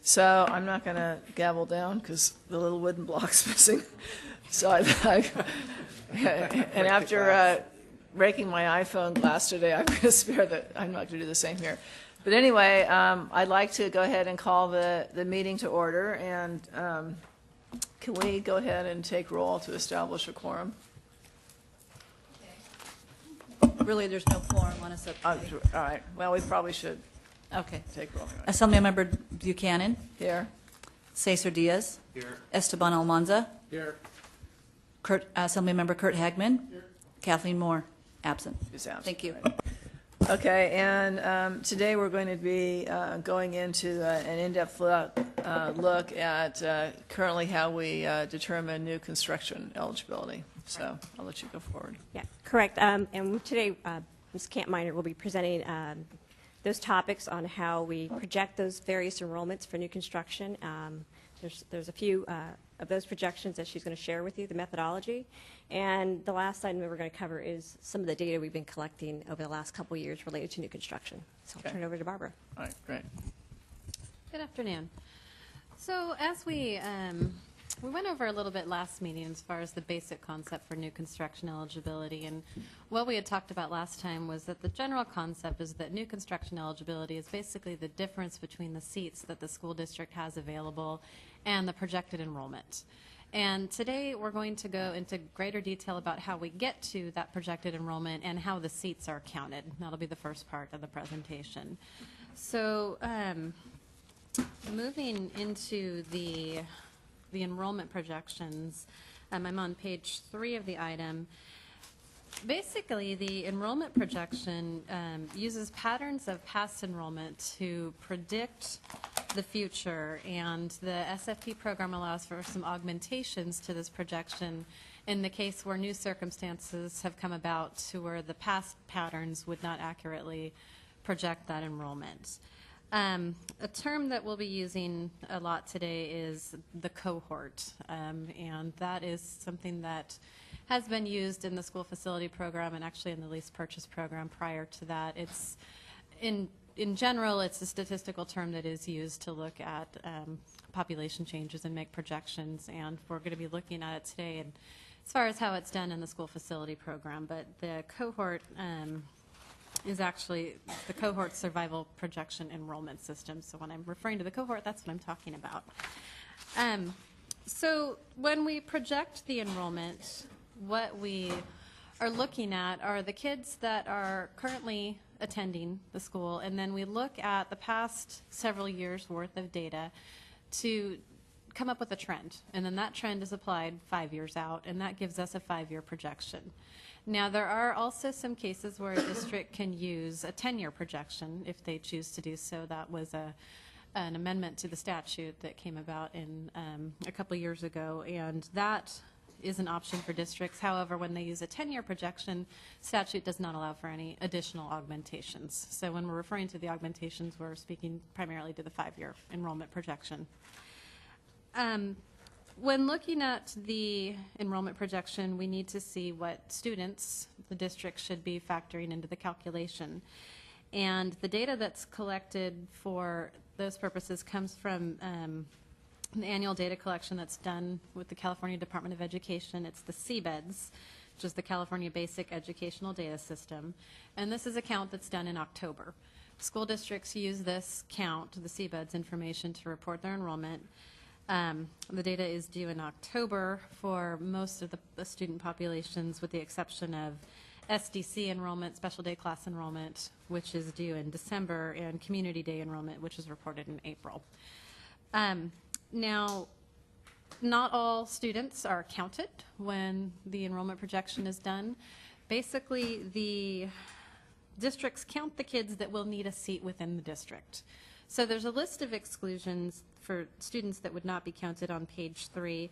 So I'm not going to gavel down because the little wooden block's missing. So and after breaking my iPhone glass today, I'm going to spare that. I'm not going to do the same here. But anyway, I'd like to go ahead and call the meeting to order. And can we go ahead and take roll to establish a quorum? Really, there's no quorum on a subcommittee. All right. Well, we probably should Okay. take roll. Assemblymember Buchanan. Here. Cesar Diaz. Here. Esteban Almanza. Here. Assemblymember Kurt Hagman. Here. Kathleen Moore. Absent. Who's absent. Thank you. Right. Okay, and today we're going to be going into an in-depth look at currently how we determine new construction eligibility. So I'll let you go forward. Yeah, correct. And today, Ms. Kampminer will be presenting those topics on how we project those various enrollments for new construction. There's a few of those projections that she's going to share with you, the methodology. And the last item that we're going to cover is some of the data we've been collecting over the last couple of years related to new construction. So I'll turn it over to Barbara. All right, great. Good afternoon. So as we went over a little bit last meeting as far as the basic concept for new construction eligibility, and what we had talked about last time was that the general concept is that new construction eligibility is basically the difference between the seats that the school district has available and the projected enrollment. And today we're going to go into greater detail about how we get to that projected enrollment and how the seats are counted. That'll be the first part of the presentation. So moving into the enrollment projections, I'm on page 3 of the item. Basically, the enrollment projection uses patterns of past enrollment to predict the future, and the SFP program allows for some augmentations to this projection in the case where new circumstances have come about to where the past patterns would not accurately project that enrollment. A term that we'll be using a lot today is the cohort, and that is something that has been used in the school facility program and actually in the lease purchase program prior to that. It's in general, it's a statistical term that is used to look at population changes and make projections, and we're going to be looking at it today and as far as how it's done in the school facility program. But the cohort is actually the cohort survival projection enrollment system. So when I'm referring to the cohort, that's what I'm talking about. So when we project the enrollment, what we are looking at are the kids that are currently attending the school, and then we look at the past several years worth of data to come up with a trend, and then that trend is applied 5 years out, and that gives us a 5-year projection. Now, there are also some cases where a district can use a 10-year projection if they choose to do so. That was an amendment to the statute that came about in a couple of years ago, and that is an option for districts. However, when they use a 10-year projection, statute does not allow for any additional augmentations. So when we're referring to the augmentations, we're speaking primarily to the 5-year enrollment projection. When looking at the enrollment projection, we need to see what students the district should be factoring into the calculation. And the data that's collected for those purposes comes from the annual data collection that's done with the California Department of Education. It's the CBEDS, which is the California Basic Educational Data System. And this is a count that's done in October. School districts use this count, the CBEDS information, to report their enrollment. The data is due in October for most of the student populations, with the exception of SDC enrollment, special day class enrollment, which is due in December, and community day enrollment, which is reported in April. Now, not all students are counted when the enrollment projection is done. Basically, the districts count the kids that will need a seat within the district. So there's a list of exclusions for students that would not be counted on page 3.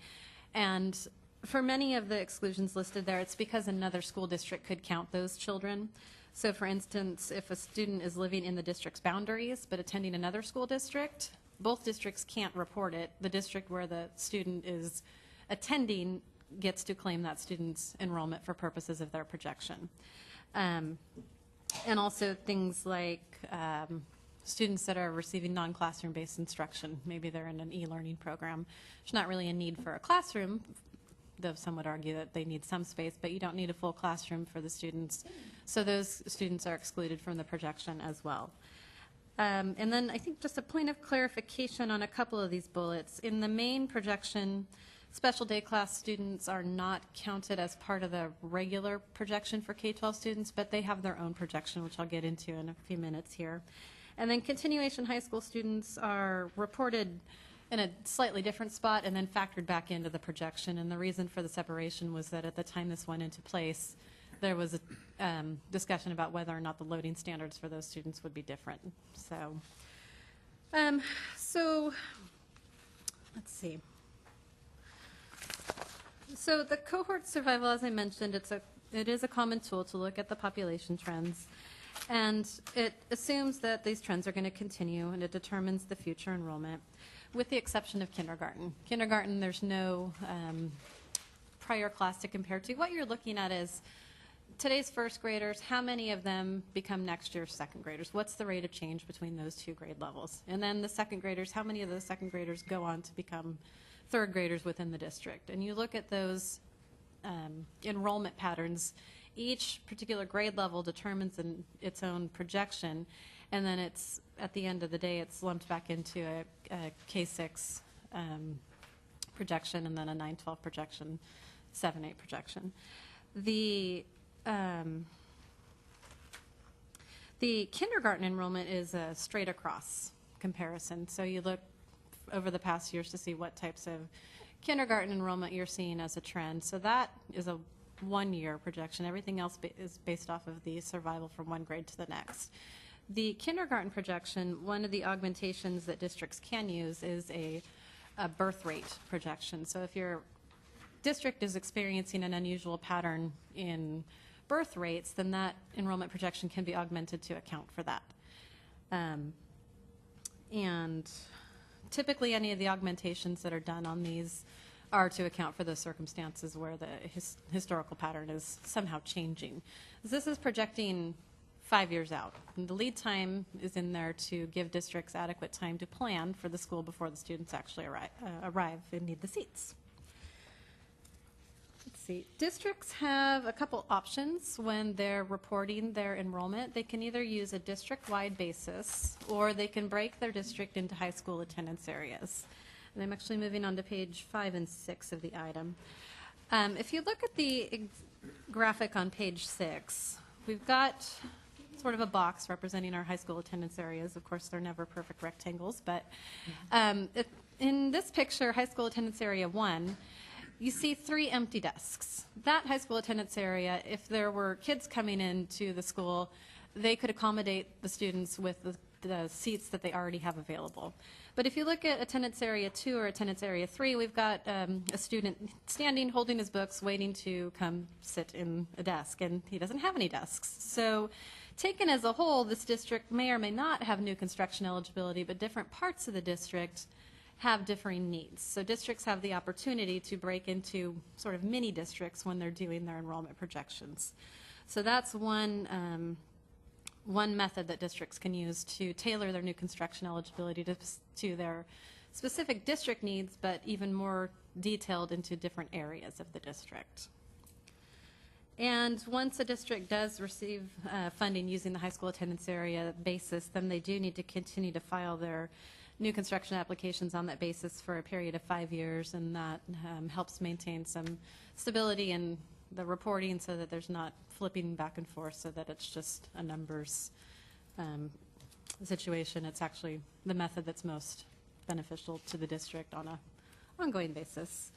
And for many of the exclusions listed there, it's because another school district could count those children. So for instance, if a student is living in the district's boundaries but attending another school district, both districts can't report it. The district where the student is attending gets to claim that student's enrollment for purposes of their projection. And also things like students that are receiving non-classroom based instruction. Maybe they're in an e-learning program. There's not really a need for a classroom, though some would argue that they need some space, but you don't need a full classroom for the students. So those students are excluded from the projection as well. And then I think just a point of clarification on a couple of these bullets. In the main projection, special day class students are not counted as part of the regular projection for K-12 students, but they have their own projection, which I'll get into in a few minutes here. And then continuation high school students are reported in a slightly different spot and then factored back into the projection. And the reason for the separation was that at the time this went into place, there was a discussion about whether or not the loading standards for those students would be different. So let's see. So the cohort survival, as I mentioned, it is a common tool to look at the population trends. And it assumes that these trends are going to continue, and it determines the future enrollment, with the exception of kindergarten. Kindergarten, there's no prior class to compare to. What you're looking at is today's first graders, how many of them become next year's second graders? What's the rate of change between those two grade levels? And then the second graders, how many of those second graders go on to become third graders within the district? And you look at those enrollment patterns. Each particular grade level determines its own projection, and then it's, at the end of the day, it's lumped back into a K-6 projection, and then a 9-12 projection, 7-8 projection. The kindergarten enrollment is a straight across comparison. So you look over the past years to see what types of kindergarten enrollment you're seeing as a trend. So that is a one-year projection. Everything else is based off of the survival from one grade to the next. The kindergarten projection, one of the augmentations that districts can use is a birth rate projection. So if your district is experiencing an unusual pattern in birth rates, then that enrollment projection can be augmented to account for that. And typically any of the augmentations that are done on these are to account for the circumstances where the historical pattern is somehow changing. This is projecting 5 years out. And the lead time is in there to give districts adequate time to plan for the school before the students actually arrive and need the seats. Let's see. Districts have a couple options when they're reporting their enrollment. They can either use a district-wide basis, or they can break their district into high school attendance areas. And I'm actually moving on to page 5 and 6 of the item. If you look at the graphic on page 6, we've got sort of a box representing our high school attendance areas. Of course, they're never perfect rectangles, but in this picture, high school attendance area 1, you see 3 empty desks. That high school attendance area, if there were kids coming into the school, they could accommodate the students with the seats that they already have available. But if you look at attendance area 2 or attendance area 3, we've got a student standing, holding his books, waiting to come sit in a desk, and he doesn't have any desks. So taken as a whole, this district may or may not have new construction eligibility, but different parts of the district have differing needs. So districts have the opportunity to break into sort of mini districts when they're doing their enrollment projections. So that's one method that districts can use to tailor their new construction eligibility to their specific district needs, but even more detailed into different areas of the district. And once a district does receive funding using the high school attendance area basis, then they do need to continue to file their new construction applications on that basis for a period of 5 years, and that helps maintain some stability in the reporting so that there's not flipping back and forth, so that it's just a numbers situation. It's actually the method that's most beneficial to the district on an ongoing basis.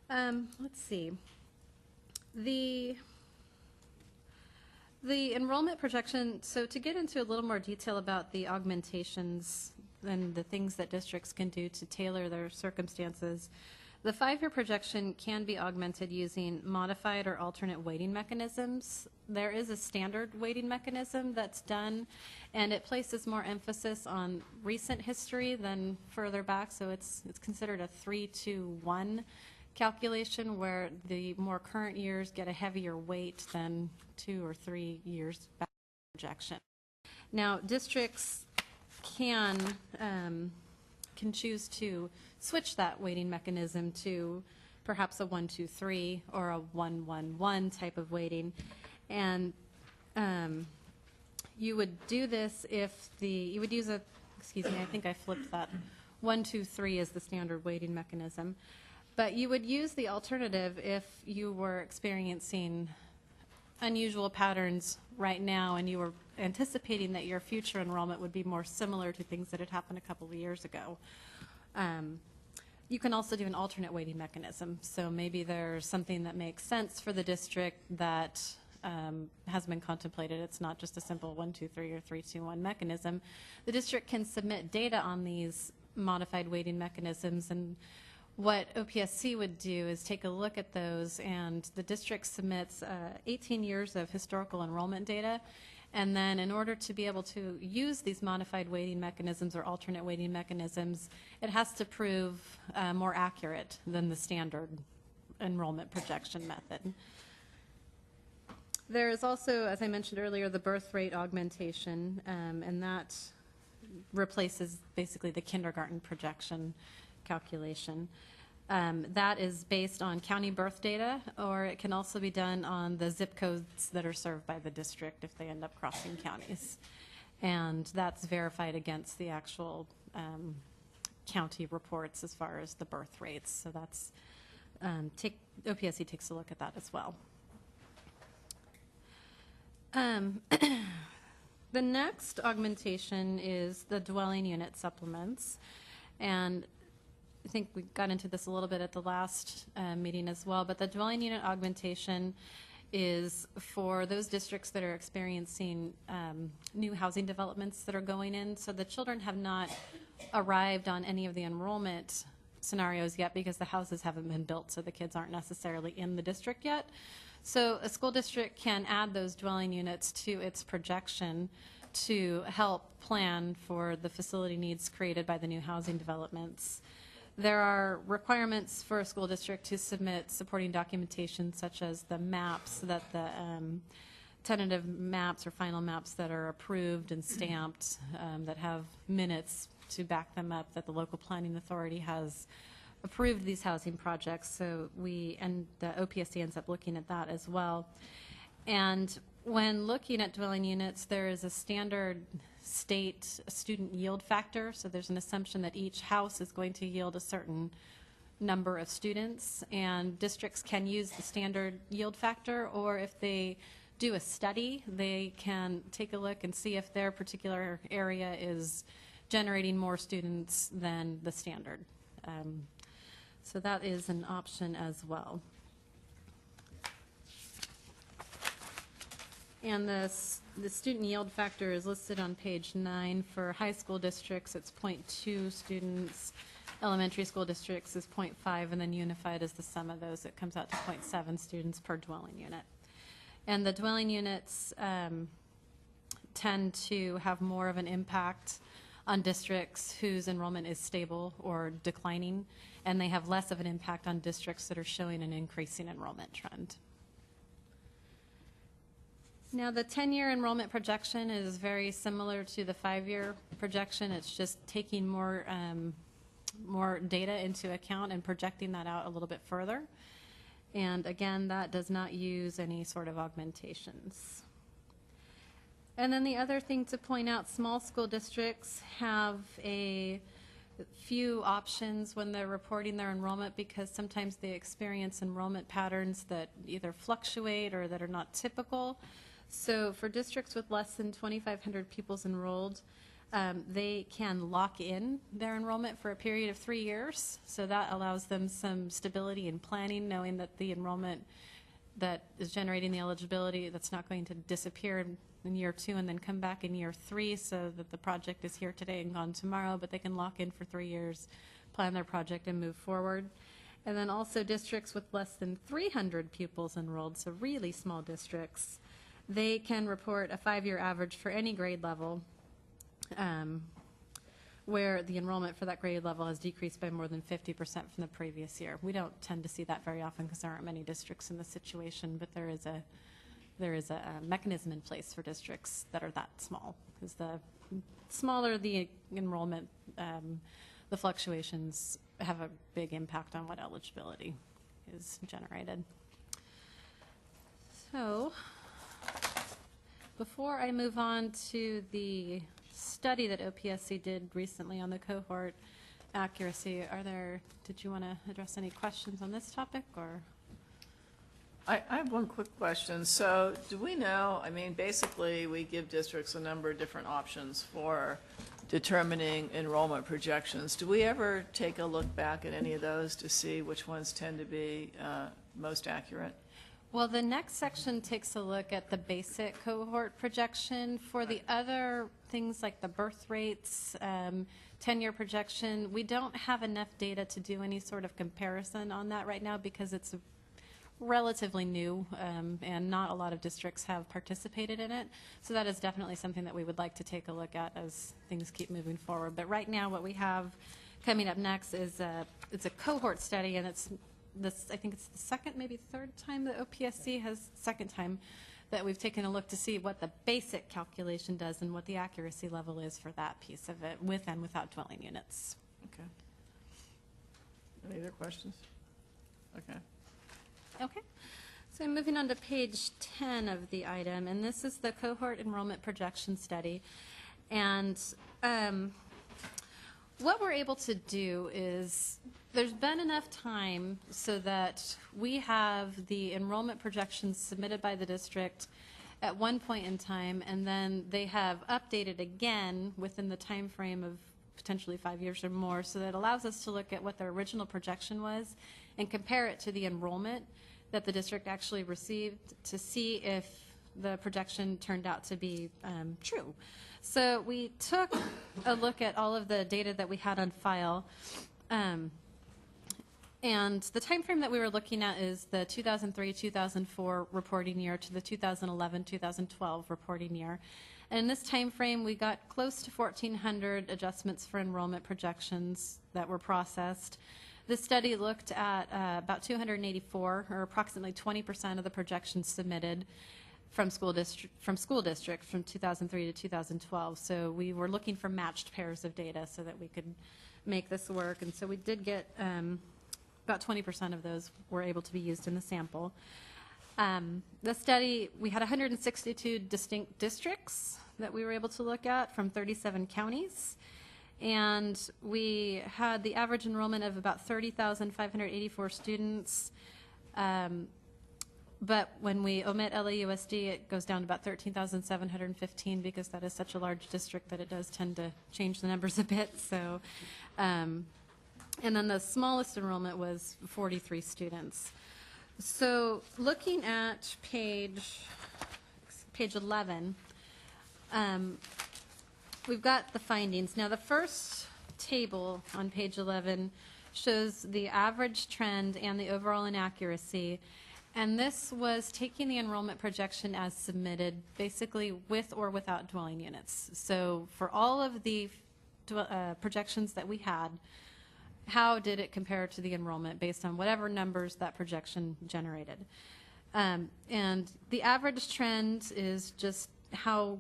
Let's see. The enrollment projection, so to get into a little more detail about the augmentations and the things that districts can do to tailor their circumstances, the 5-year projection can be augmented using modified or alternate weighting mechanisms. There is a standard weighting mechanism that's done, and it places more emphasis on recent history than further back, so it's considered a 3-to-1 calculation, where the more current years get a heavier weight than 2 or 3 years back projection. Now, districts can choose to switch that weighting mechanism to perhaps a 1-2-3 or a 1-1-1 type of weighting. And you would do this if you would use a, excuse me, I think I flipped that. 1-2-3 is the standard weighting mechanism. But you would use the alternative if you were experiencing unusual patterns right now and you were anticipating that your future enrollment would be more similar to things that had happened a couple of years ago. You can also do an alternate weighting mechanism. So maybe there's something that makes sense for the district that has been contemplated. It's not just a simple 1-2-3 or 3-2-1 mechanism. The district can submit data on these modified weighting mechanisms, and what OPSC would do is take a look at those, and the district submits 18 years of historical enrollment data, and then in order to be able to use these modified weighting mechanisms or alternate weighting mechanisms, it has to prove more accurate than the standard enrollment projection method. There is also, as I mentioned earlier, the birth rate augmentation, and that replaces basically the kindergarten projection calculation. That is based on county birth data, or it can also be done on the zip codes that are served by the district if they end up crossing counties. And that's verified against the actual county reports as far as the birth rates. So that's, OPSC takes a look at that as well. The next augmentation is the dwelling unit supplements. And I think we got into this a little bit at the last meeting as well, but the dwelling unit augmentation is for those districts that are experiencing new housing developments that are going in. So the children have not arrived on any of the enrollment scenarios yet because the houses haven't been built, so the kids aren't necessarily in the district yet. So a school district can add those dwelling units to its projection to help plan for the facility needs created by the new housing developments. There are requirements for a school district to submit supporting documentation such as the maps, that the tentative maps or final maps that are approved and stamped, that have minutes to back them up, that the local planning authority has approved these housing projects. So the OPSC ends up looking at that as well. And when looking at dwelling units, there is a standard state student yield factor. So there's an assumption that each house is going to yield a certain number of students, and districts can use the standard yield factor, or if they do a study, they can take a look and see if their particular area is generating more students than the standard. So that is an option as well. And the student yield factor is listed on page 9. For high school districts, it's 0.2 students. Elementary school districts is 0.5, and then unified is the sum of those. It comes out to 0.7 students per dwelling unit. And the dwelling units tend to have more of an impact on districts whose enrollment is stable or declining, and they have less of an impact on districts that are showing an increasing enrollment trend. Now, the 10-year enrollment projection is very similar to the 5-year projection. It's just taking more data into account and projecting that out a little bit further. And again, that does not use any sort of augmentations. And then the other thing to point out, small school districts have a few options when they're reporting their enrollment, because sometimes they experience enrollment patterns that either fluctuate or that are not typical. So for districts with less than 2,500 pupils enrolled, they can lock in their enrollment for a period of 3 years. So that allows them some stability in planning, knowing that the enrollment that is generating the eligibility, that's not going to disappear in year 2 and then come back in year 3, so that the project is here today and gone tomorrow, but they can lock in for 3 years, plan their project, and move forward. And then also districts with less than 300 pupils enrolled, so really small districts, they can report a 5-year average for any grade level where the enrollment for that grade level has decreased by more than 50% from the previous year. We don't tend to see that very often because there aren't many districts in this situation, but there is there is a mechanism in place for districts that are that small. Because the smaller the enrollment, the fluctuations have a big impact on what eligibility is generated. So, before I move on to the study that OPSC did recently on the cohort accuracy, did you want to address any questions on this topic, or? I have one quick question. So do we know, I mean, basically, we give districts a number of different options for determining enrollment projections. Do we ever take a look back at any of those to see which ones tend to be most accurate? Well, the next section takes a look at the basic cohort projection. For the other things like the birth rates, 10-year projection, we don't have enough data to do any sort of comparison on that right now because it's relatively new, and not a lot of districts have participated in it. So that is definitely something that we would like to take a look at as things keep moving forward. But right now what we have coming up next is it's a cohort study, and it's this, I think it's the second, maybe third time that OPSC has, second time that we've taken a look to see what the basic calculation does and what the accuracy level is for that piece of it, with and without dwelling units. Okay. Any other questions? Okay. Okay, so moving on to page 10 of the item, and this is the cohort enrollment projection study. And what we're able to do is there's been enough time so that we have the enrollment projections submitted by the district at one point in time, and then they have updated again within the time frame of potentially 5 years or more, so that it allows us to look at what their original projection was and compare it to the enrollment that the district actually received to see if the projection turned out to be true. So we took a look at all of the data that we had on file, and the time frame that we were looking at is the 2003-2004 reporting year to the 2011-2012 reporting year. And in this time frame, we got close to 1,400 adjustments for enrollment projections that were processed. This study looked at about 284, or approximately 20% of the projections submitted from school district from 2003 to 2012. So we were looking for matched pairs of data so that we could make this work. And so we did get about 20% of those were able to be used in the sample. The study, we had 162 distinct districts that we were able to look at from 37 counties. And we had the average enrollment of about 30,584 students. But when we omit LAUSD, it goes down to about 13,715 because that is such a large district that it does tend to change the numbers a bit. So, and then the smallest enrollment was 43 students. So looking at page 11, we've got the findings. Now the first table on page 11 shows the average trend and the overall inaccuracy. And this was taking the enrollment projection as submitted, basically with or without dwelling units. So for all of the projections that we had, how did it compare to the enrollment based on whatever numbers that projection generated? And the average trend is just how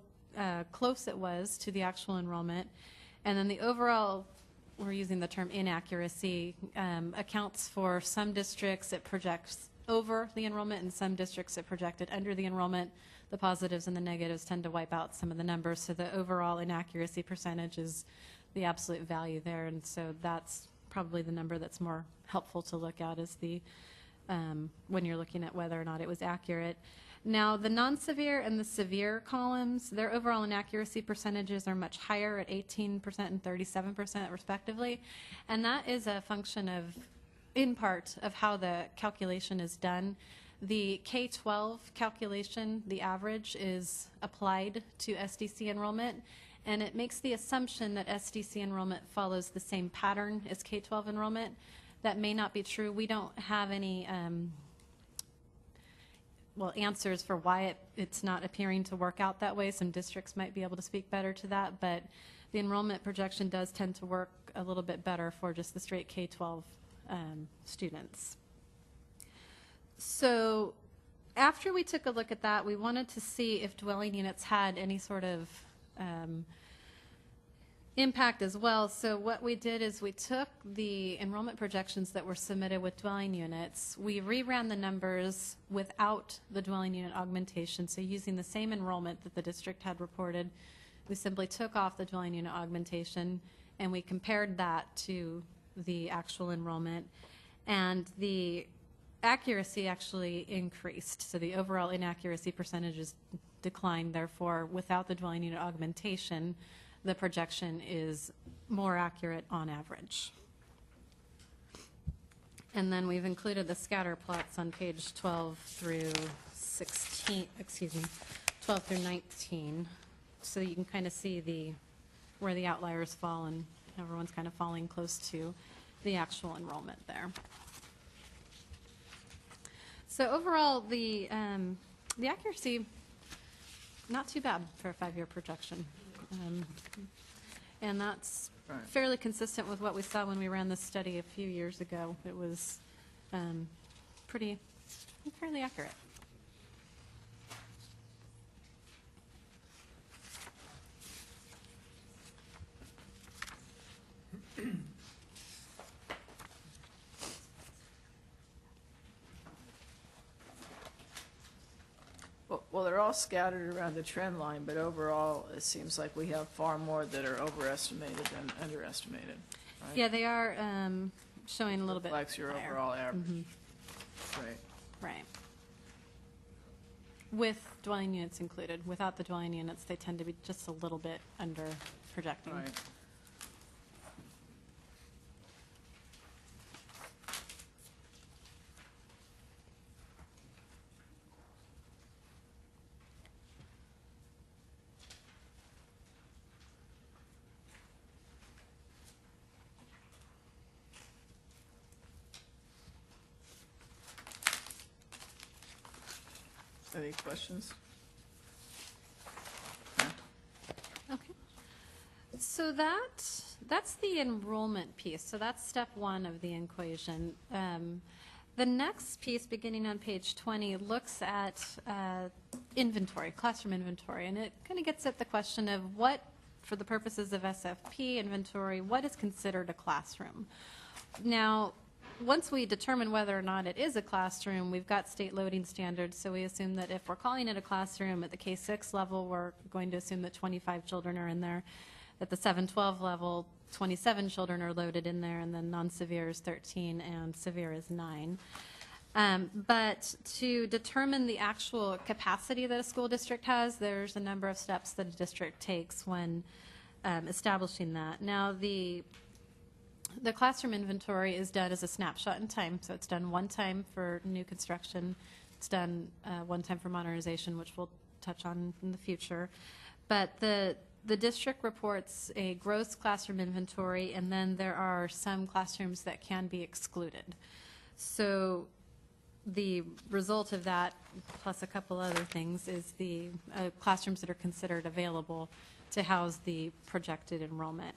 close it was to the actual enrollment. And then the overall, we're using the term inaccuracy, accounts for some districts it projects over the enrollment, and some districts it projected under the enrollment. The positives and the negatives tend to wipe out some of the numbers, so the overall inaccuracy percentage is the absolute value there, and so that's probably the number that's more helpful to look at is the when you're looking at whether or not it was accurate. Now, the non-severe and the severe columns, their overall inaccuracy percentages are much higher at 18% and 37% respectively, and that is a function of, in part, of how the calculation is done. The K-12 calculation, the average, is applied to SDC enrollment, and it makes the assumption that SDC enrollment follows the same pattern as K-12 enrollment. That may not be true. We don't have any answers for why it's not appearing to work out that way. Some districts might be able to speak better to that, but the enrollment projection does tend to work a little bit better for just the straight K-12 students. So After we took a look at that, we wanted to see if dwelling units had any sort of impact as well. So what we did is we took the enrollment projections that were submitted with dwelling units. We reran the numbers without the dwelling unit augmentation. So using the same enrollment that the district had reported, we simply took off the dwelling unit augmentation and we compared that to the actual enrollment. And the accuracy actually increased. So the overall inaccuracy percentages declined. Therefore, without the dwelling unit augmentation, the projection is more accurate on average. And then we've included the scatter plots on page 12 through 16, 12 through 19, so you can kind of see where the outliers fall and everyone's kind of falling close to the actual enrollment there. So overall, the accuracy, not too bad for a 5-year projection. And that's fairly consistent with what we saw when we ran this study a few years ago. It was fairly accurate. Well, they're all scattered around the trend line, but overall, it seems like we have far more that are overestimated than underestimated, right? Yeah, they are showing a little bit Reflects your higher. overall average. Right. Right. With dwelling units included. Without the dwelling units, they tend to be just a little bit under projecting. Right. Any questions? Okay. So that's the enrollment piece. So that's step 1 of the equation. The next piece, beginning on page 20, looks at inventory, classroom inventory, and it kind of gets at the question of what, for the purposes of SFP inventory, what is considered a classroom? Now, once we determine whether or not it is a classroom, we've got state loading standards, so we assume that if we're calling it a classroom at the K-6 level, we're going to assume that 25 children are in there. At the 7-12 level, 27 children are loaded in there, and then non-severe is 13 and severe is 9. But to determine the actual capacity that a school district has, there's a number of steps that a district takes when establishing that. Now, the classroom inventory is done as a snapshot in time, so it's done one time for new construction. It's done one time for modernization, which we'll touch on in the future. But the district reports a gross classroom inventory, and then there are some classrooms that can be excluded. So the result of that, plus a couple other things, is the classrooms that are considered available to house the projected enrollment.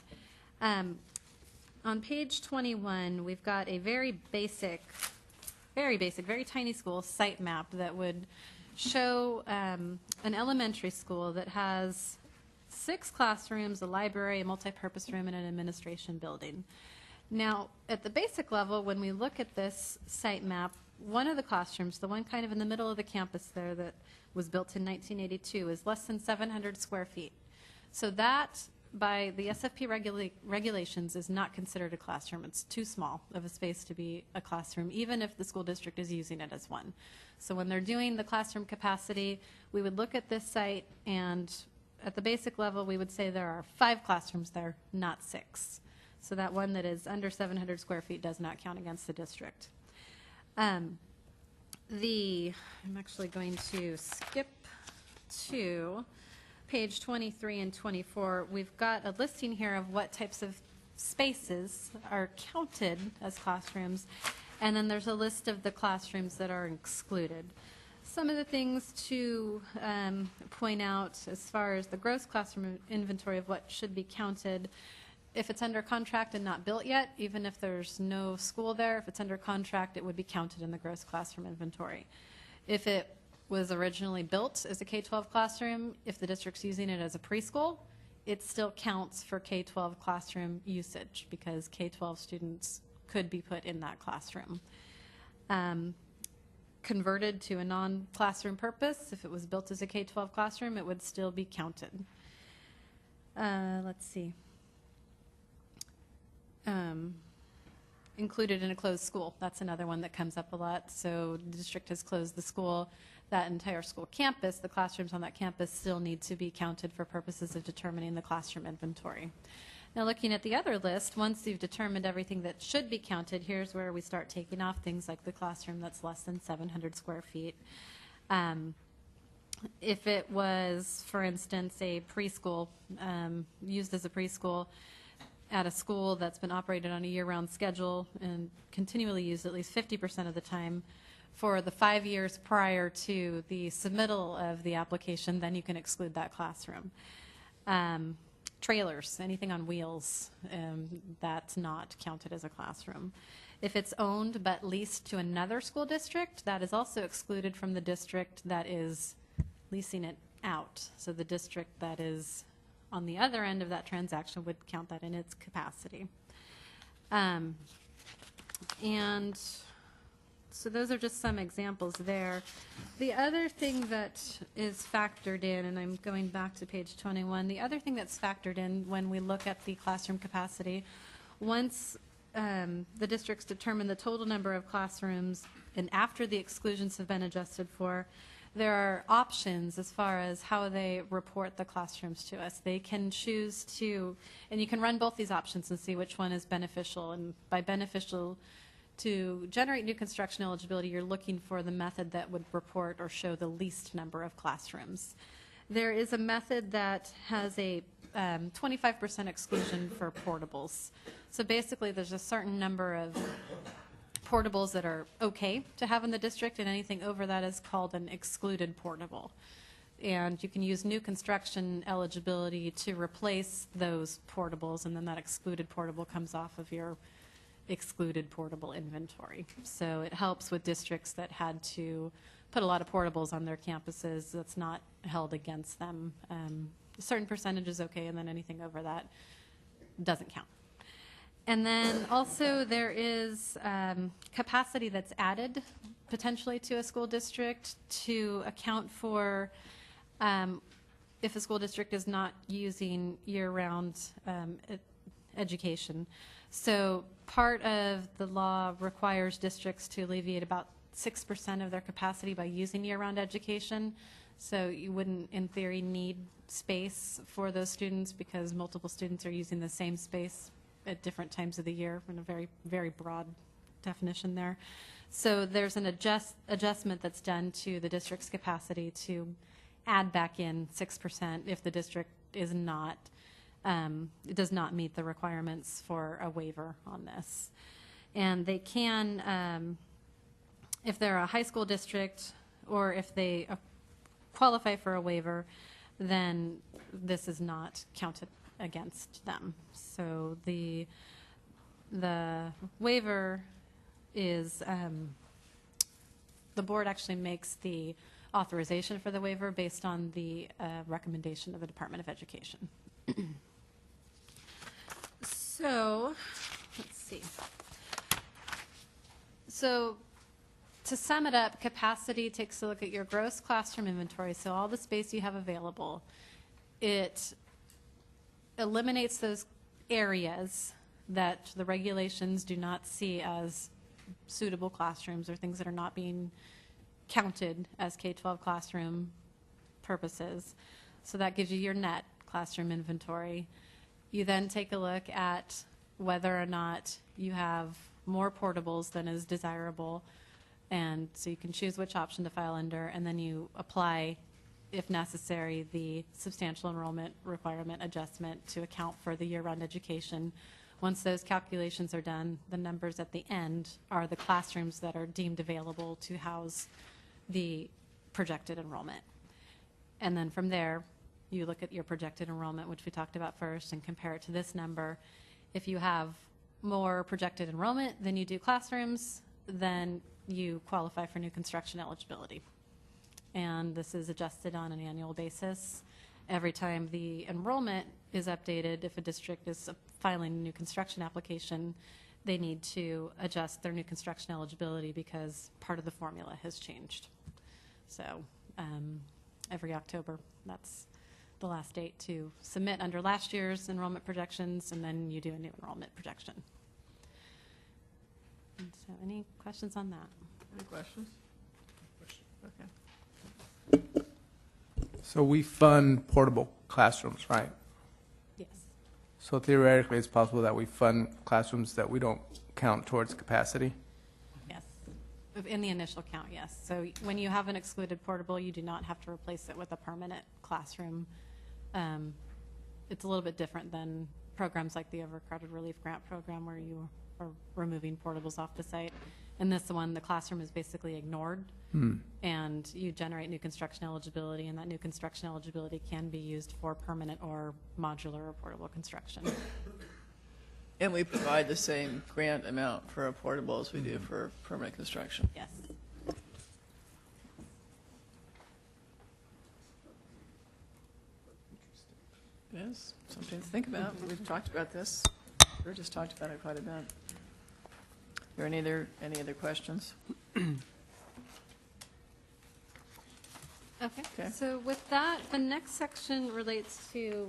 On page 21, we've got a very basic, very tiny school site map that would show an elementary school that has 6 classrooms, a library, a multi-purpose room, and an administration building. Now, at the basic level, when we look at this site map, one of the classrooms, the one kind of in the middle of the campus there that was built in 1982, is less than 700 square feet. So that, by the SFP regulations, is not considered a classroom. It's too small of a space to be a classroom, even if the school district is using it as one. So when they're doing the classroom capacity, we would look at this site, and at the basic level, we would say there are 5 classrooms there, not 6. So that one that is under 700 square feet does not count against the district. I'm actually going to skip to page 23 and 24. We've got a listing here of what types of spaces are counted as classrooms, and then there's a list of the classrooms that are excluded. Some of the things to point out as far as the gross classroom inventory of what should be counted: if it's under contract and not built yet, even if there's no school there, if it's under contract, it would be counted in the gross classroom inventory. If it was originally built as a K-12 classroom, if the district's using it as a preschool, it still counts for K-12 classroom usage because K-12 students could be put in that classroom. Converted to a non-classroom purpose, if it was built as a K-12 classroom, it would still be counted. Let's see. Included in a closed school. That's another one that comes up a lot. So the district has closed the school. That entire school campus, the classrooms on that campus still need to be counted for purposes of determining the classroom inventory. Now looking at the other list, once you've determined everything that should be counted, here's where we start taking off things like the classroom that's less than 700 square feet. If it was, for instance, a preschool, used as a preschool, at a school that's been operated on a year-round schedule and continually used at least 50% of the time for the 5 years prior to the submittal of the application, then you can exclude that classroom. Trailers, anything on wheels, that's not counted as a classroom. If it's owned but leased to another school district, that is also excluded from the district that is leasing it out. So the district that is on the other end of that transaction would count that in its capacity. And so those are just some examples there. The other thing that is factored in, and I'm going back to page 21, the other thing that's factored in when we look at the classroom capacity, once the districts determine the total number of classrooms and after the exclusions have been adjusted for, there are options as far as how they report the classrooms to us. They can choose to, and you can run both these options and see which one is beneficial. And by beneficial, to generate new construction eligibility, you're looking for the method that would report or show the least number of classrooms. There is a method that has a 25% exclusion for portables. So basically, there's a certain number of portables that are okay to have in the district, and anything over that is called an excluded portable. And you can use new construction eligibility to replace those portables, and then that excluded portable comes off of your excluded portable inventory. So it helps with districts that had to put a lot of portables on their campuses. That's not held against them. A certain percentage is okay, and then anything over that doesn't count. And then also there is capacity that's added potentially to a school district to account for if a school district is not using year-round education. So part of the law requires districts to alleviate about 6% of their capacity by using year-round education. So you wouldn't, in theory, need space for those students because multiple students are using the same space at different times of the year, in a very, very broad definition there. So there's an adjustment that's done to the district's capacity to add back in 6% if the district is not, it does not meet the requirements for a waiver on this. And they can, if they're a high school district or if they qualify for a waiver, then this is not counted against them. So the waiver is, the board actually makes the authorization for the waiver based on the recommendation of the Department of Education. So, let's see. So to sum it up, capacity takes a look at your gross classroom inventory, so all the space you have available. It eliminates those areas that the regulations do not see as suitable classrooms or things that are not being counted as K-12 classroom purposes. So that gives you your net classroom inventory. You then take a look at whether or not you have more portables than is desirable, and so you can choose which option to file under, and then you apply, if necessary, the substantial enrollment requirement adjustment to account for the year-round education. Once those calculations are done, the numbers at the end are the classrooms that are deemed available to house the projected enrollment. And then from there, you look at your projected enrollment, which we talked about first, and compare it to this number. If you have more projected enrollment than you do classrooms, then you qualify for new construction eligibility. and this is adjusted on an annual basis. Every time the enrollment is updated, if a district is filing a new construction application, they need to adjust their new construction eligibility because part of the formula has changed. So every October, that's the last date to submit under last year's enrollment projections, and then you do a new enrollment projection. And so any questions on that? Any questions? Okay. So we fund portable classrooms, right? Yes. So theoretically, it's possible that we fund classrooms that we don't count towards capacity? Yes. In the initial count, yes. So when you have an excluded portable, you do not have to replace it with a permanent classroom. It's a little bit different than programs like the Overcrowded Relief Grant Program where you are removing portables off the site. In this one, the classroom is basically ignored, and you generate new construction eligibility, and that new construction eligibility can be used for permanent or modular or portable construction. And we provide the same grant amount for a portable as we do for permanent construction. Yes. Yes, something to think about. We've talked about this. We just talked about it quite a bit. Are there any other questions? Okay. So with that, the next section relates to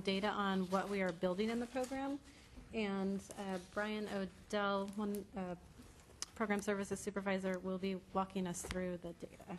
data on what we are building in the program. And Brian Odell, one program services supervisor, will be walking us through the data.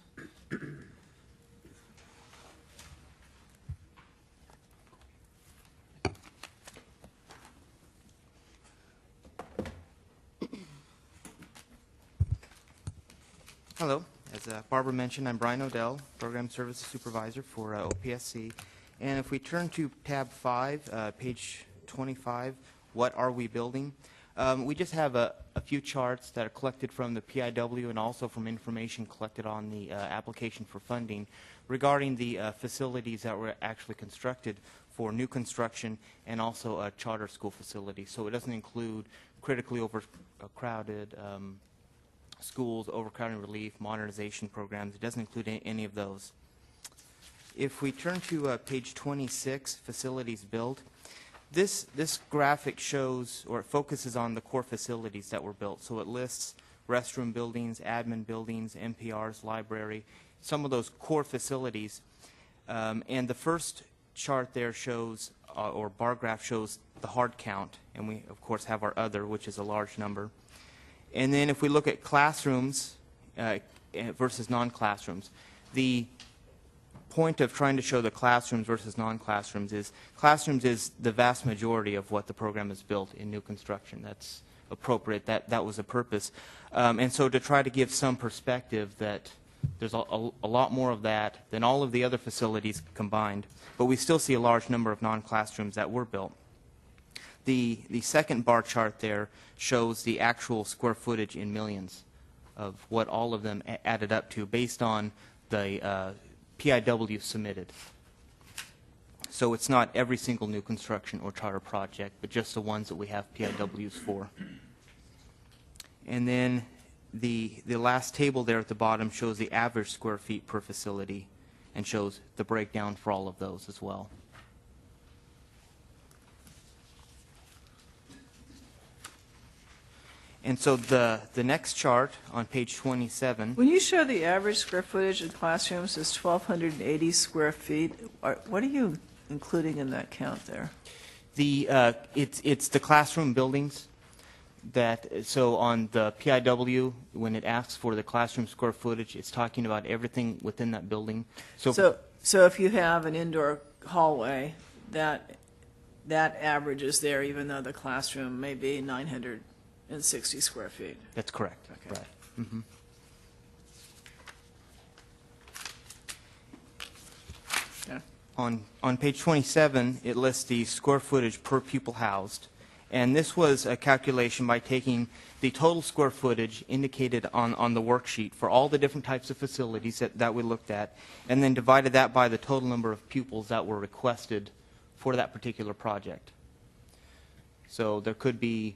Hello. As Barbara mentioned, I'm Brian Odell, Program Services Supervisor for OPSC. And if we turn to tab 5, page 25, what are we building? We just have a few charts that are collected from the PIW and also from information collected on the application for funding regarding the facilities that were actually constructed for new construction and also a charter school facility. So it doesn't include critically overcrowded schools, overcrowding relief, modernization programs. It doesn't include any of those. If we turn to page 26, facilities built, this graphic shows, or it focuses on the core facilities that were built. So it lists restroom buildings, admin buildings, MPRs, library, some of those core facilities. And the first chart there shows, or bar graph shows the hard count. And we, of course, have our other, which is a large number. And then if we look at classrooms versus non-classrooms, the point of trying to show the classrooms versus non-classrooms is classrooms is the vast majority of what the program is built in new construction. That's appropriate. That was a purpose. And so to try to give some perspective that there's a lot more of that than all of the other facilities combined, but we still see a large number of non-classrooms that were built. The second bar chart there shows the actual square footage in millions of what all of them added up to based on the PIW submitted. So it's not every single new construction or charter project, but just the ones that we have PIWs for. And then the last table there at the bottom shows the average square feet per facility and shows the breakdown for all of those as well. And so the next chart on page 27. When you show the average square footage in classrooms is 1,280 square feet, what are you including in that count there? It's the classroom buildings that, so on the PIW, when it asks for the classroom square footage, it's talking about everything within that building. So if you have an indoor hallway, that average is there even though the classroom may be 960 square feet. That's correct. Okay. Right. Mm-hmm. Yeah. On page 27, it lists the square footage per pupil housed. And this was a calculation by taking the total square footage indicated on the worksheet for all the different types of facilities that we looked at, and then divided that by the total number of pupils that were requested for that particular project. So there could be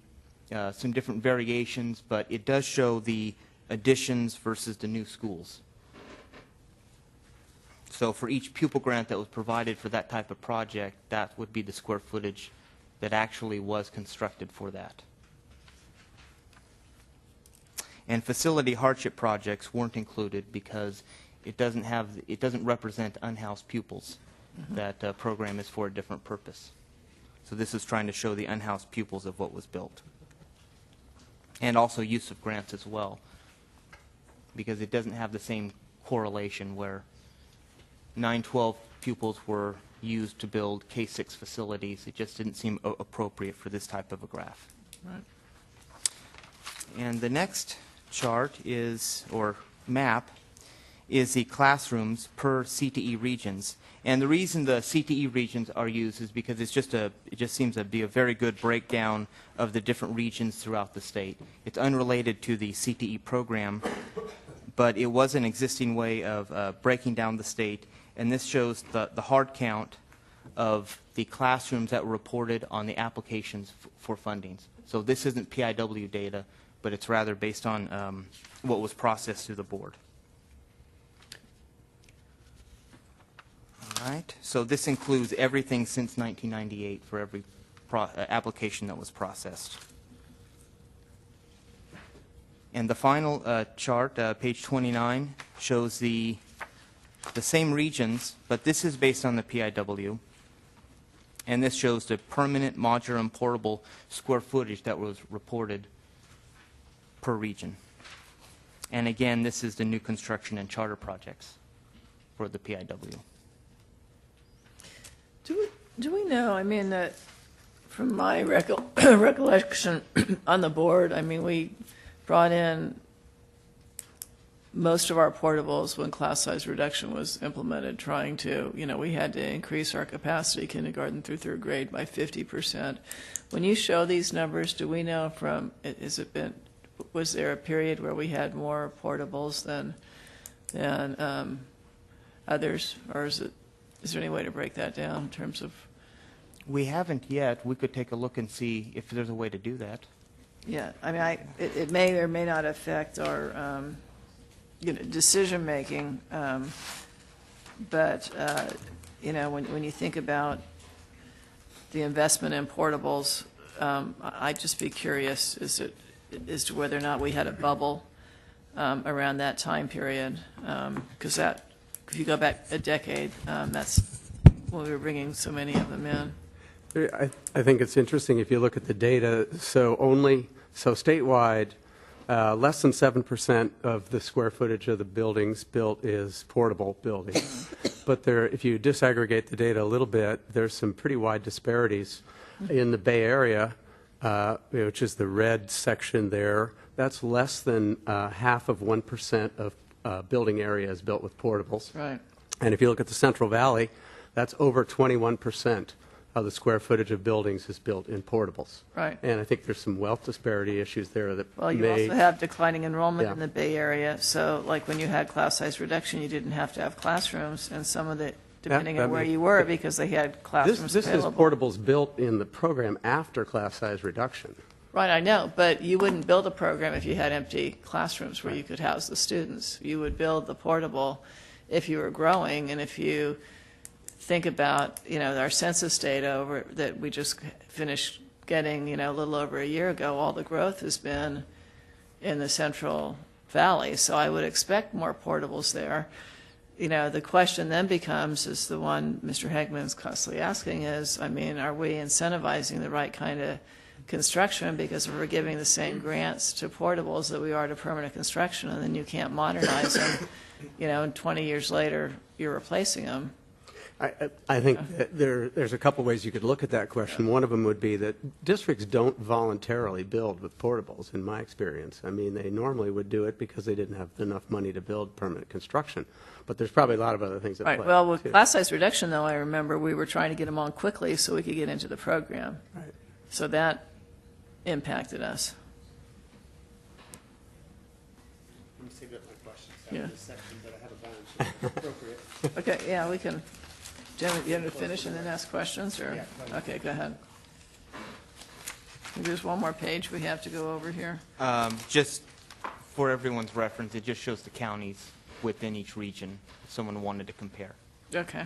some different variations, but it does show the additions versus the new schools. So for each pupil grant that was provided for that type of project, that would be the square footage that actually was constructed for that. And facility hardship projects weren't included because it doesn't represent unhoused pupils. That program is for a different purpose. So this is trying to show the unhoused pupils of what was built. And also use of grants as well, because it doesn't have the same correlation where 912 pupils were used to build K-6 facilities. It just didn't seem appropriate for this type of a graph. Right. And the next chart is, or map, is the classrooms per CTE regions. And the reason the CTE regions are used is because it just seems to be a very good breakdown of the different regions throughout the state. It's unrelated to the CTE program, but it was an existing way of breaking down the state. And this shows the hard count of the classrooms that were reported on the applications for fundings. So this isn't PIW data, but it's rather based on what was processed through the board. All right. So this includes everything since 1998 for every application that was processed. And the final chart, page 29, shows the same regions, but this is based on the PIW. And this shows the permanent, modular, and portable square footage that was reported per region. And again, this is the new construction and charter projects for the PIW. Do we know, I mean, that from my recollection on the board, I mean, we brought in most of our portables when class size reduction was implemented, trying to, we had to increase our capacity kindergarten through third grade by 50%. When you show these numbers, do we know was there a period where we had more portables than others, or is there any way to break that down in terms of? We haven't yet. We could take a look and see if there's a way to do that. Yeah, I mean, it may or may not affect our decision making, but when you think about the investment in portables, I'd just be curious as to whether or not we had a bubble around that time period, because if you go back a decade, that's when we were bringing so many of them in. I think it's interesting if you look at the data. So statewide, less than 7% of the square footage of the buildings built is portable buildings. But if you disaggregate the data a little bit, there's some pretty wide disparities. In the Bay Area, which is the red section there, that's less than half of 1% of building area is built with portables. Right. And if you look at the Central Valley, that's over 21% of the square footage of buildings is built in portables. Right. And I think there's some wealth disparity issues there that Well, you may... also have declining enrollment Yeah. in the Bay Area, so like when you had class size reduction, you didn't have to have classrooms, and some of the, depending on where you were, because they had classrooms This is available. portables built in the program after class size reduction. Right, I know, but you wouldn't build a program if you had empty classrooms where you could house the students. You would build the portable if you were growing, and if you think about, our census data that we just finished getting, a little over a year ago, all the growth has been in the Central Valley, so I would expect more portables there. The question then becomes, is the one Mr. Hegman's constantly asking is, are we incentivizing the right kind of construction? Because if we're giving the same grants to portables that we are to permanent construction, and then you can't modernize them, and 20 years later, you're replacing them. I think that there's a couple ways you could look at that question. One of them would be that districts don't voluntarily build with portables, in my experience. They normally would do it because they didn't have enough money to build permanent construction. But there's probably a lot of other things at play. Right. Well, with too. class size reduction, though, I remember we were trying to get them on quickly so we could get into the program. Right. So that impacted us. Let me save up my questions Yeah. after this section, but I have a bunch. Appropriate. Okay, yeah, we can, Jim, you want to finish and then ask questions, or? Yeah. Okay, go ahead. There's one more page we have to go over here. Just for everyone's reference, it just shows the counties within each region if someone wanted to compare. Okay.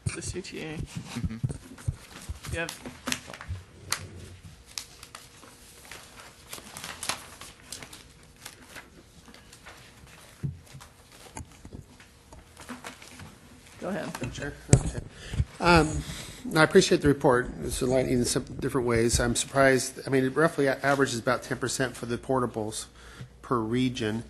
The CTA. Yep. Go ahead. Sure. Okay. I appreciate the report. It's enlightening in some different ways. I'm surprised. I mean, it roughly averages about 10% for the portables per region,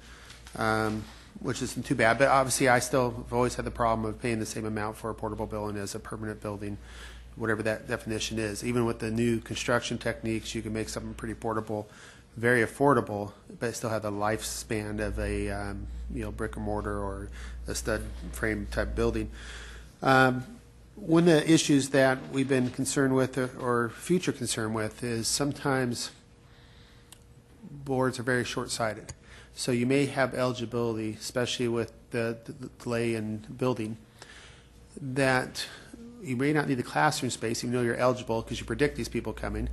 which isn't too bad. But obviously, I still have always had the problem of paying the same amount for a portable building as a permanent building, whatever that definition is. Even with the new construction techniques, you can make something pretty portable, very affordable, but still have the lifespan of a brick and mortar or a stud frame type building. One of the issues that we've been concerned with or future concerned with is sometimes boards are very short-sighted. So you may have eligibility, especially with the delay in building, that you may not need the classroom space even though you're eligible because you predict these people coming.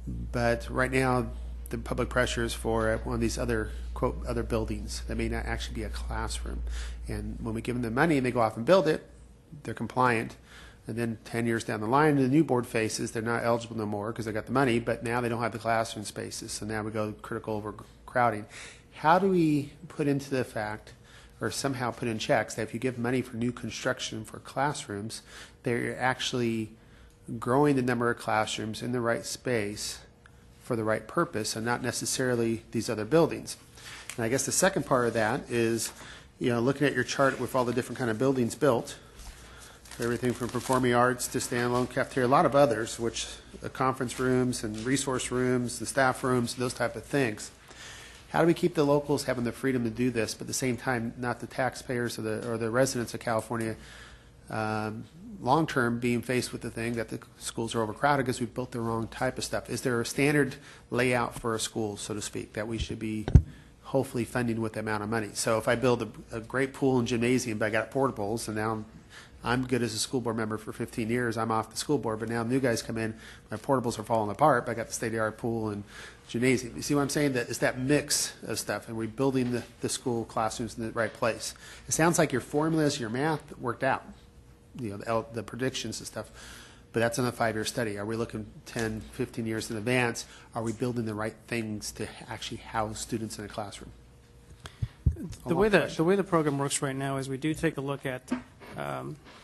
But right now, the public pressure is for one of these other, quote, other buildings that may not actually be a classroom. And when we give them the money and they go off and build it, they're compliant. And then 10 years down the line, the new board faces, they're not eligible no more because they got the money, but now they don't have the classroom spaces. So now we go critical overcrowding. How do we put into the fact, or somehow put in checks, that if you give money for new construction for classrooms, they're actually growing the number of classrooms in the right space for the right purpose and not necessarily these other buildings? And I guess the second part of that is, looking at your chart with all the different kind of buildings built, everything from performing arts to standalone cafeteria, a lot of others, which conference rooms and resource rooms and staff rooms, those type of things. How do we keep the locals having the freedom to do this, but at the same time not the taxpayers or the residents of California long-term being faced with the thing that the schools are overcrowded because we've built the wrong type of stuff? Is there a standard layout for a school, so to speak, that we should be hopefully funding with the amount of money? So if I build a great pool and gymnasium, but I got portables, and now I'm good as a school board member for 15 years. I'm off the school board, but now new guys come in. My portables are falling apart, but I got the state-of-the-art pool and gymnasium. You see what I'm saying? That it's that mix of stuff, and we're building the school classrooms in the right place. It sounds like your formulas, your math worked out, the predictions and stuff, but that's in a 5-year study. Are we looking 10, 15 years in advance? Are we building the right things to actually house students in a classroom? The way the program works right now is we do take a look at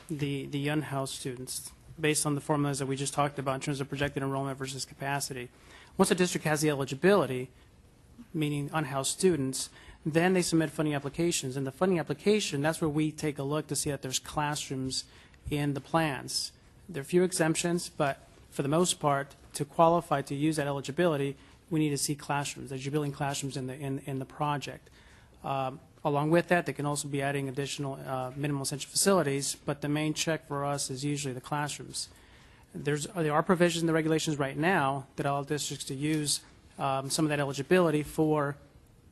the unhoused students based on the formulas that we just talked about in terms of projected enrollment versus capacity. Once a district has the eligibility, meaning unhoused students, then they submit funding applications. And the funding application, that's where we take a look to see that there's classrooms in the plans. There are a few exemptions, but for the most part, to qualify to use that eligibility, we need to see classrooms, that you're building classrooms in the project. Along with that, they can also be adding additional minimum essential facilities, but the main check for us is usually the classrooms. There are provisions in the regulations right now that allow districts to use some of that eligibility for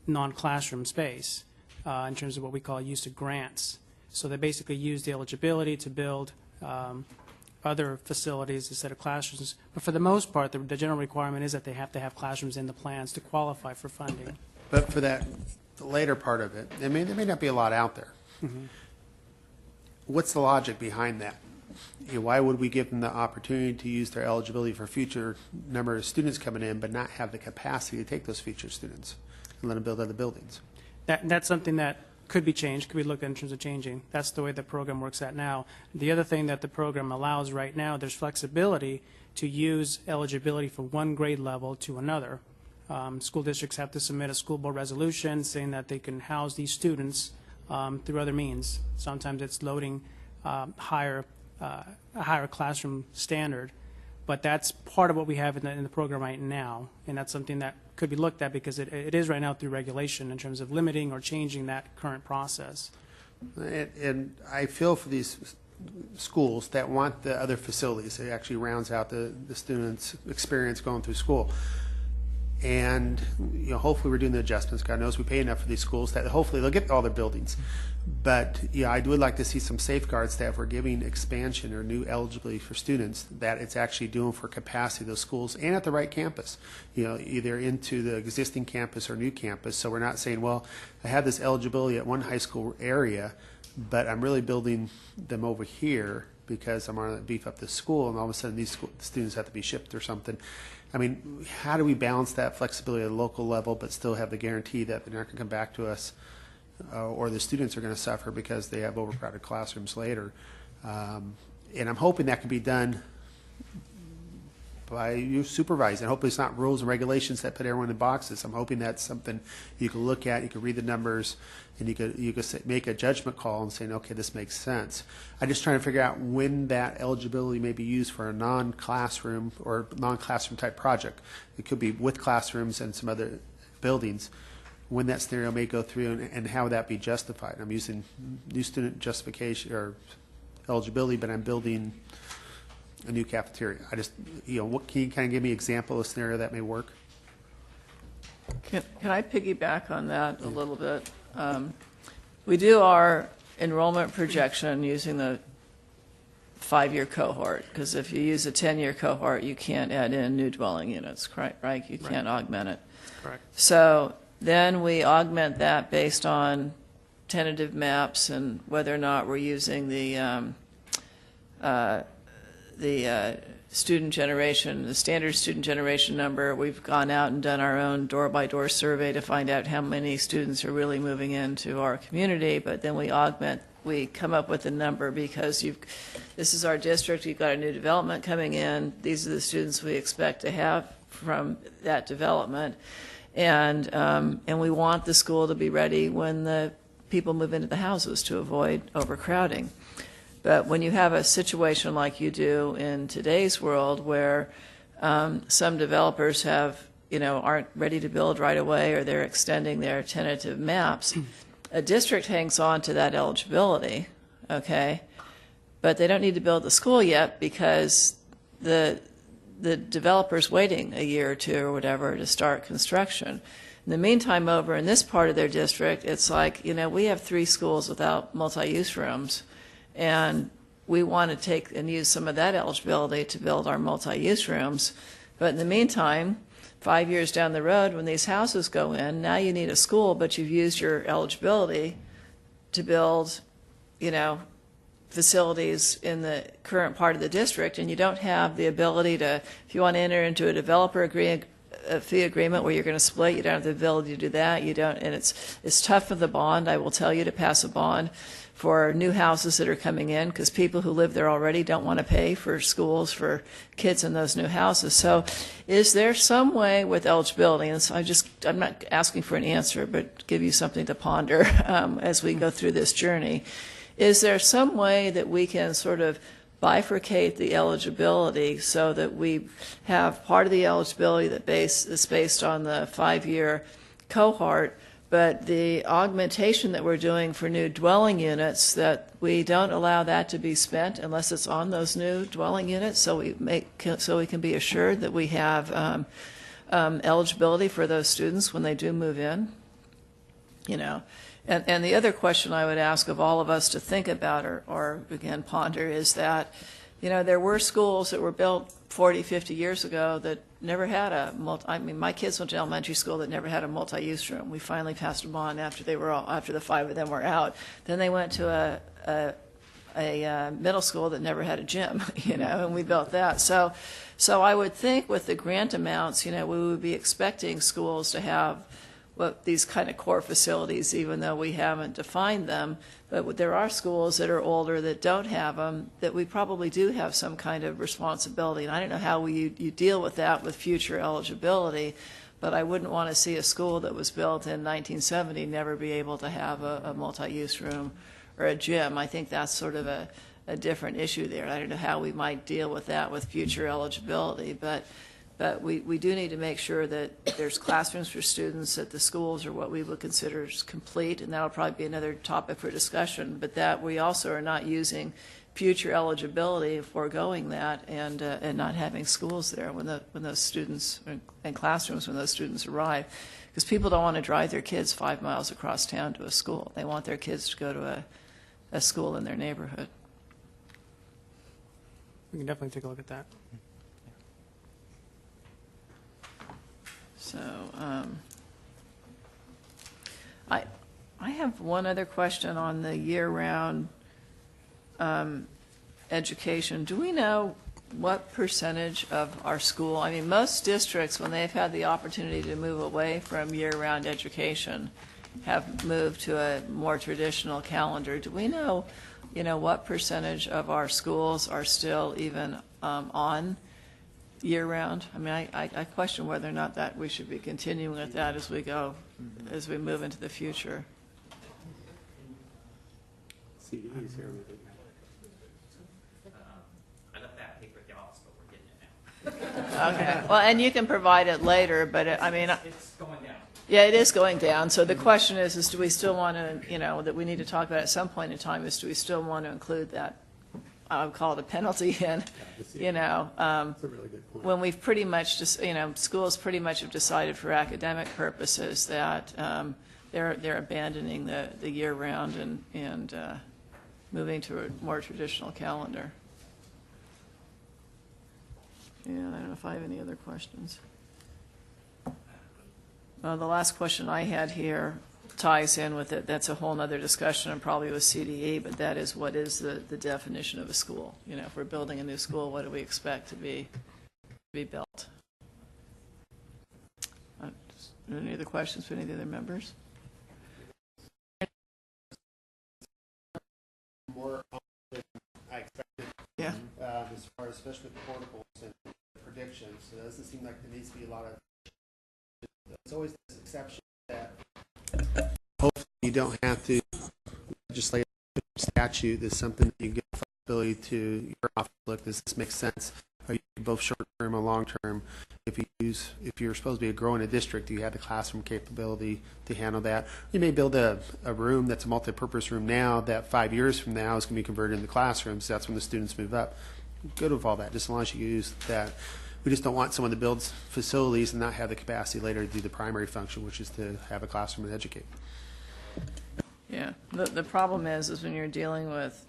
non-classroom space in terms of what we call use of grants. So they basically use the eligibility to build other facilities instead of classrooms. But for the most part, the general requirement is that they have to have classrooms in the plans to qualify for funding. But for that, the later part of it, there may not be a lot out there. Mm-hmm. What's the logic behind that? Why would we give them the opportunity to use their eligibility for future number of students coming in, but not have the capacity to take those future students and let them build other buildings? That's something that could be changed, could be looked at in terms of changing. That's the way the program works at now. The other thing that the program allows right now, there's flexibility to use eligibility from one grade level to another. School districts have to submit a school board resolution saying that they can house these students through other means. Sometimes it's loading a higher classroom standard, but that's part of what we have in the program right now, and that's something that could be looked at because it is right now through regulation in terms of limiting or changing that current process. And I feel for these schools that want the other facilities. It actually rounds out the students' experience going through school. And hopefully we're doing the adjustments. God knows we pay enough for these schools that hopefully they'll get all their buildings. But I would like to see some safeguards that if we're giving expansion or new eligibility for students, that it's actually doing for capacity of those schools and at the right campus. Either into the existing campus or new campus. So we're not saying, well, I have this eligibility at one high school area, but I'm really building them over here because I'm going to beef up the school, and all of a sudden these students have to be shipped or something. I mean, how do we balance that flexibility at a local level but still have the guarantee that they're not going to come back to us or the students are going to suffer because they have overcrowded classrooms later? And I'm hoping that can be done by you supervising. Hopefully it's not rules and regulations that put everyone in boxes. I'm hoping that's something you can look at, you can read the numbers, and you could make a judgment call and say, okay, this makes sense. I'm just trying to figure out when that eligibility may be used for a non-classroom or non-classroom type project. It could be with classrooms and some other buildings, when that scenario may go through and how that be justified. I'm using new student justification or eligibility, but I'm building a new cafeteria. I just, what can you kind of give me an example of a scenario that may work? Can I piggyback on that a little bit? We do our enrollment projection using the 5-year cohort, because if you use a 10-year cohort, you can't add in new dwelling units, right? You can't augment it. Correct. So then we augment that based on tentative maps and whether or not we're using the student generation, the standard student generation number. We've gone out and done our own door-by-door survey to find out how many students are really moving into our community, but then we come up with a number because this is our district, you've got a new development coming in, these are the students we expect to have from that development, and we want the school to be ready when the people move into the houses to avoid overcrowding. But when you have a situation like you do in today's world where some developers aren't ready to build right away or they're extending their tentative maps, a district hangs on to that eligibility, okay? But they don't need to build the school yet because the developer's waiting a year or two or whatever to start construction. In the meantime, over in this part of their district, it's like, we have 3 schools without multi-use rooms, and we want to take and use some of that eligibility to build our multi-use rooms. But in the meantime, 5 years down the road, when these houses go in, now you need a school, but you've used your eligibility to build, facilities in the current part of the district, and you don't have the ability to, if you want to enter into a developer fee agreement where you're going to split, you don't have the ability to do that. You don't, and it's tough for the bond. I will tell you to pass a bond for new houses that are coming in because people who live there already don't want to pay for schools for kids in those new houses. So is there some way with eligibility, and so I'm not asking for an answer, but give you something to ponder as we go through this journey, is there some way that we can sort of bifurcate the eligibility so that we have part of the eligibility that is based on the 5-year cohort, but the augmentation that we're doing for new dwelling units, that we don't allow that to be spent unless it's on those new dwelling units, so we can be assured that we have eligibility for those students when they do move in, And the other question I would ask of all of us to think about or again ponder is that, there were schools that were built 40, 50 years ago that never had my kids went to elementary school that never had a multi-use room. We finally passed a bond after the 5 of them were out. Then they went to a middle school that never had a gym, and we built that. So I would think with the grant amounts, we would be expecting schools to have these kind of core facilities, even though we haven't defined them. But there are schools that are older that don't have them, that we probably do have some kind of responsibility. And I don't know how you deal with that with future eligibility, but I wouldn't want to see a school that was built in 1970 never be able to have a multi-use room or a gym. I think that's sort of a different issue there. I don't know how we might deal with that with future eligibility, but we do need to make sure that there's classrooms for students, that the schools are what we would consider complete, and that'll probably be another topic for discussion, but that we also are not using future eligibility, foregoing that, and not having schools there when those students, and classrooms when those students arrive. Because people don't want to drive their kids 5 miles across town to a school. They want their kids to go to a school in their neighborhood. We can definitely take a look at that. So I have one other question on the year-round education. Do we know what percentage of our school, I mean, most districts, when they've had the opportunity to move away from year-round education, have moved to a more traditional calendar. Do we know, what percentage of our schools are still even on year-round? I mean, I question whether or not that we should be continuing with that as we go, as we move into the future. CDE's here. I left that paper at the office, but we're getting it now. Okay. Well, and you can provide it later, but I mean, It's going down. yeah, it is going down. So the question is do we still want to, that we need to talk about at some point in time is do we still want to include that, I would call it a penalty in, That's a really good point. when we've pretty much just, schools pretty much have decided for academic purposes that they're abandoning the year-round and moving to a more traditional calendar. Yeah, I don't know if I have any other questions. The last question I had here ties in with it. That's a whole other discussion and probably with CDE, but that is what is the definition of a school? If we're building a new school, what do we expect to be built? Any other questions for any of the other members? More than I expected. Yeah. As far as especially with portables and predictions, so it doesn't seem like there needs to be a lot of. There's always this exception that hopefully you don't have to legislate statute. There's something that you get flexibility to your office. Look, does this make sense? Are you both short term or long term? If you're supposed to be growing a district, you have the classroom capability to handle that. You may build a room that's a multi-purpose room now that 5 years from now is going to be converted into classrooms. That's when the students move up. Good with all that, just as long as you use that. We just don't want someone that builds facilities and not have the capacity later to do the primary function, which is to have a classroom and educate. Yeah. The problem is when you're dealing with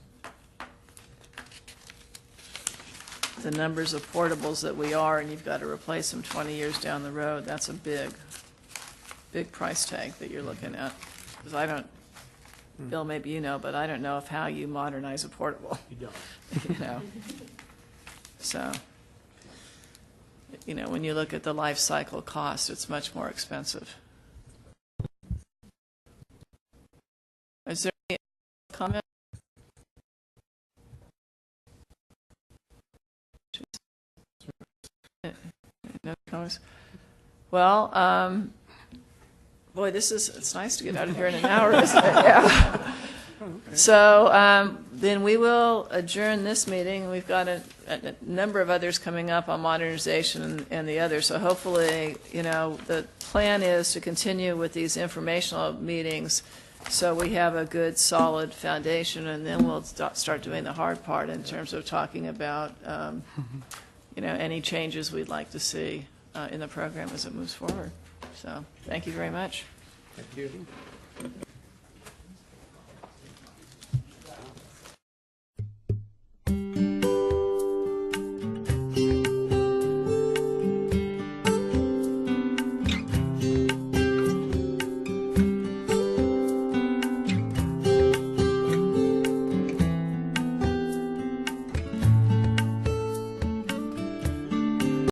the numbers of portables that we are, and you've got to replace them 20 years down the road, that's a big price tag that you're looking at. Because I don't, Bill, maybe you know, but I don't know how you modernize a portable. You don't. So, when you look at the life cycle cost, it's much more expensive. Is there any comment? No comments? Well, boy, it's nice to get out of here in an hour, isn't it? Yeah. So then we will adjourn this meeting. We've got a number of others coming up on modernization and the others. So hopefully, the plan is to continue with these informational meetings so we have a good, solid foundation, and then we'll start doing the hard part in terms of talking about, any changes we'd like to see in the program as it moves forward. So thank you very much. Thank you.